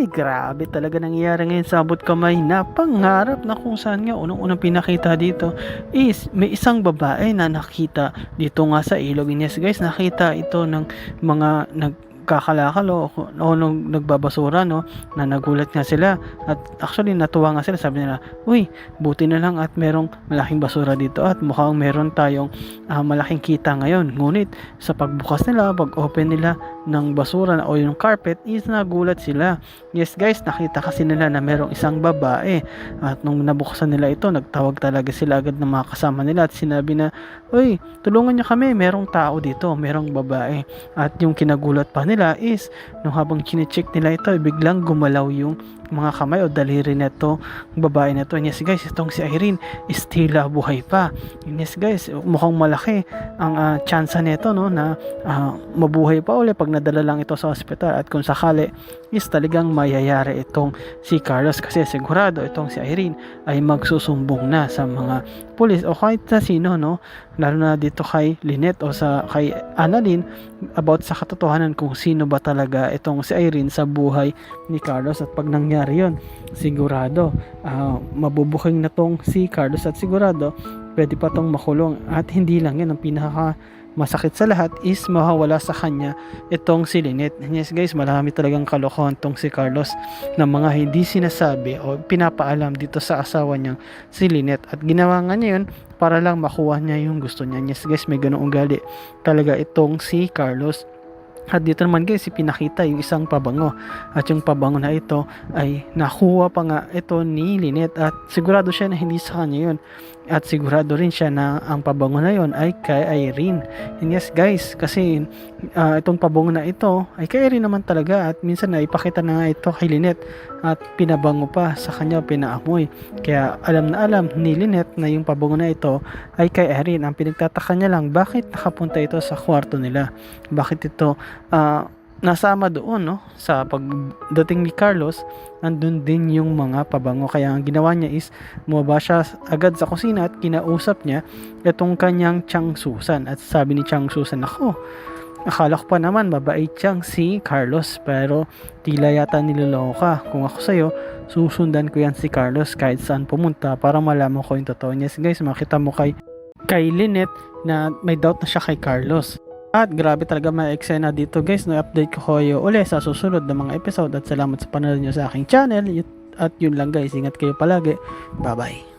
Grabe talaga nangyayari ngayon sa abot kamay na pangarap na kung saan nga unang-unang pinakita dito is may isang babae na nakita dito nga sa ilog. Yes guys, nakita ito ng mga nagkakalakal o nung nagbabasura, no, na nagulat nga sila at actually natuwa nga sila. Sabi nila, uy, buti na lang at merong malaking basura dito at mukhang meron tayong malaking kita ngayon. Ngunit sa pagbukas nila, pag open nila ng basura o yung carpet is nagulat sila. Yes guys, nakita kasi nila na merong isang babae at nung nabuksan nila ito, nagtawag talaga sila agad ng mga kasama nila at sinabi na, uy, tulungan niyo kami, merong tao dito, merong babae. At yung kinagulat pa nila is nung habang chinecheck nila ito, biglang gumalaw yung mga kamay o daliri nito babae na to. Yes guys, itong si Irene is tila buhay pa. Yes guys, mukhang malaki ang chance nito, no, na mabuhay pa uli pag nadala lang ito sa ospital. At kung sakali is talagang mayayari itong si Carlos kasi sigurado itong si Irene ay magsusumbong na sa mga pulis o kahit sa sino, no, lalo na dito kay Lynette o kay Annalyn about sa katotohanan kung sino ba talaga itong si Irene sa buhay ni Carlos. At pag nangyari yun, sigurado mabubuking na tong si Carlos at sigurado pwede pa tong makulong. At hindi lang yan, ang pinaka masakit sa lahat is mawawala sa kanya itong si Lynette. Yes guys, marami talagang kalokohan tong si Carlos na mga hindi sinasabi o pinapaalam dito sa asawa niyang si Lynette. At ginawa nga niya yun para lang makuha niya yung gusto niya. Yes guys, may ganung ugali talaga itong si Carlos. At dito naman guys, pinakita yung isang pabango. At yung pabango na ito ay nakuha pa nga ito ni Lynette. At sigurado siya na hindi sa kanya yun. At sigurado rin siya na ang pabango na yun ay kay Irene. And yes guys, kasi itong pabango na ito ay kay Irene naman talaga. At minsan na ipakita na nga ito kay Lynette at pinabango pa sa kanya, pinaamoy. Kaya alam na alam ni Lynette na yung pabango na ito ay kay Irene. Ang pinagtataka niya lang, bakit nakapunta ito sa kwarto nila? Bakit ito nasama doon, no? Sa pagdating ni Carlos, andun din yung mga pabango. Kaya ang ginawa niya is bumaba siya agad sa kusina at kinausap niya itong kanyang Chang Susan. At sabi ni Chang Susan, ako, akala ko pa naman mabait siyang si Carlos, pero tila yata niloloko ka. Kung ako sa'yo, susundan ko yan si Carlos kahit saan pumunta para malaman ko yung totoo. Yes guys, makita mo kay Lynette na may doubt na siya kay Carlos. At grabe talaga may eksena dito guys. Na-update ko kayo uli sa susunod na mga episode. At salamat sa panonood nyo sa aking channel. At yun lang guys, ingat kayo palagi. Bye bye.